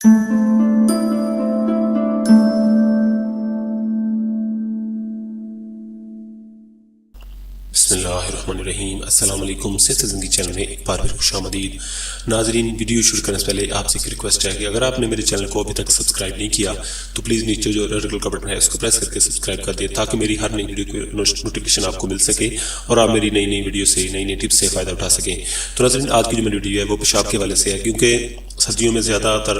بسم اللہ الرحمن الرحیم۔ السلام علیکم، صحت زندگی چینل میں ایک بار پھر خوش آمدید۔ ناظرین، ویڈیو شروع کرنے سے پہلے آپ سے ایک ریکویسٹ ہے کہ اگر آپ نے میرے چینل کو ابھی تک سبسکرائب نہیں کیا تو پلیز نیچے جو ریڈ کلر کا بٹن ہے اس کو پریس کر کے سبسکرائب کر دیں تاکہ میری ہر نئی ویڈیو کی نوٹیفیکیشن آپ کو مل سکے اور آپ میری نئی ویڈیو سے نئی ٹپس سے فائدہ اٹھا سکیں۔ تو ناظرین، آج کی جو میری ویڈیو ہے وہ پیشاب کے حوالے سے ہے، کیونکہ سردیوں میں زیادہ تر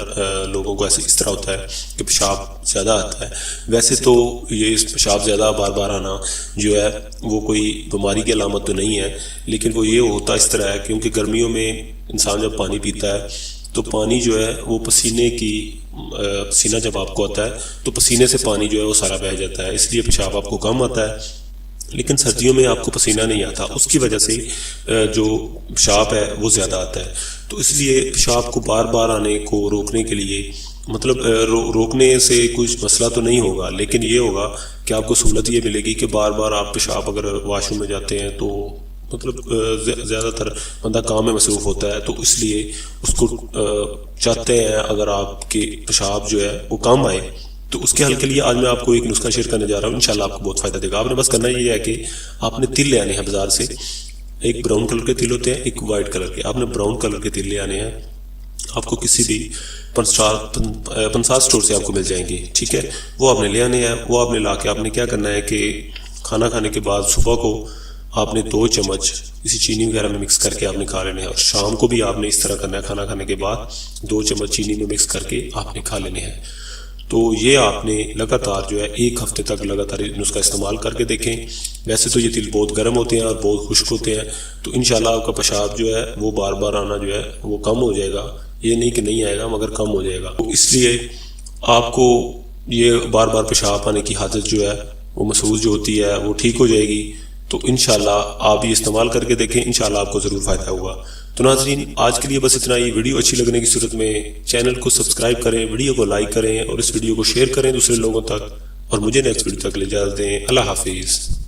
لوگوں کو ایسے اس طرح ہوتا ہے کہ پیشاب زیادہ آتا ہے۔ ویسے تو یہ پیشاب زیادہ بار بار آنا جو ہے وہ کوئی بیماری کی علامت تو نہیں ہے، لیکن وہ یہ ہوتا اس طرح ہے کیونکہ گرمیوں میں انسان جب پانی پیتا ہے تو پانی جو ہے وہ پسینہ جب آپ کو آتا ہے تو پسینے سے پانی جو ہے وہ سارا بہہ جاتا ہے، اس لیے پیشاب آپ کو کم آتا ہے۔ لیکن سردیوں میں آپ کو پسینہ نہیں آتا، اس کی وجہ سے جو پیشاب ہے وہ زیادہ آتا ہے۔ تو اس لیے پیشاب کو بار بار آنے کو روکنے کے لیے مطلب روکنے سے کچھ مسئلہ تو نہیں ہوگا، لیکن یہ ہوگا کہ آپ کو سہولت یہ ملے گی کہ بار بار آپ پیشاب اگر واش روم میں جاتے ہیں تو مطلب زیادہ تر بندہ کام میں مصروف ہوتا ہے، تو اس لیے اس کو چاہتے ہیں اگر آپ کے پیشاب جو ہے وہ کم آئے تو اس کے حل کے لیے آج میں آپ کو ایک نسخہ شیئر کرنے جا رہا ہوں، انشاءاللہ آپ کو بہت فائدہ دے گا۔ آپ نے بس کرنا یہ ہے کہ آپ نے تل لے آنے ہیں بازار سے، ایک براؤن کلر کے تل ہوتے ہیں، ایک وائٹ کلر کے۔ آپ نے براؤن کلر کے تل لے آنے ہیں، آپ کو کسی بھی پنسار سٹور سے آپ کو مل جائیں گے، ٹھیک ہے۔ وہ آپ نے لے آنے ہیں، وہ آپ نے لا کے آپ نے کیا کرنا ہے کہ کھانا کھانے کے بعد صبح کو آپ نے 2 چمچ کسی چینی وغیرہ میں مکس کر کے آپ نے کھا لینے ہیں، اور شام کو بھی آپ نے اس طرح کرنا ہے، کھانا کھانے کے بعد 2 چمچ چینی میں مکس کر کے آپ نے کھا لینے ہیں۔ تو یہ آپ نے لگاتار جو ہے 1 ہفتے تک لگاتار نسخہ استعمال کر کے دیکھیں۔ ویسے تو یہ تل بہت گرم ہوتے ہیں اور بہت خشک ہوتے ہیں، تو انشاءاللہ آپ کا پیشاب جو ہے وہ بار بار آنا جو ہے وہ کم ہو جائے گا، یہ نہیں کہ نہیں آئے گا مگر کم ہو جائے گا۔ تو اس لیے آپ کو یہ بار بار پیشاب آنے کی حادث جو ہے وہ محسوس جو ہوتی ہے وہ ٹھیک ہو جائے گی۔ تو انشاءاللہ آپ یہ استعمال کر کے دیکھیں، انشاءاللہ آپ کو ضرور فائدہ ہوگا۔ تو ناظرین، آج کے لیے بس اتنا ہی۔ ویڈیو اچھی لگنے کی صورت میں چینل کو سبسکرائب کریں، ویڈیو کو لائک کریں اور اس ویڈیو کو شیئر کریں دوسرے لوگوں تک، اور مجھے نیکسٹ ویڈیو تک لے اجازت دیں۔ اللہ حافظ۔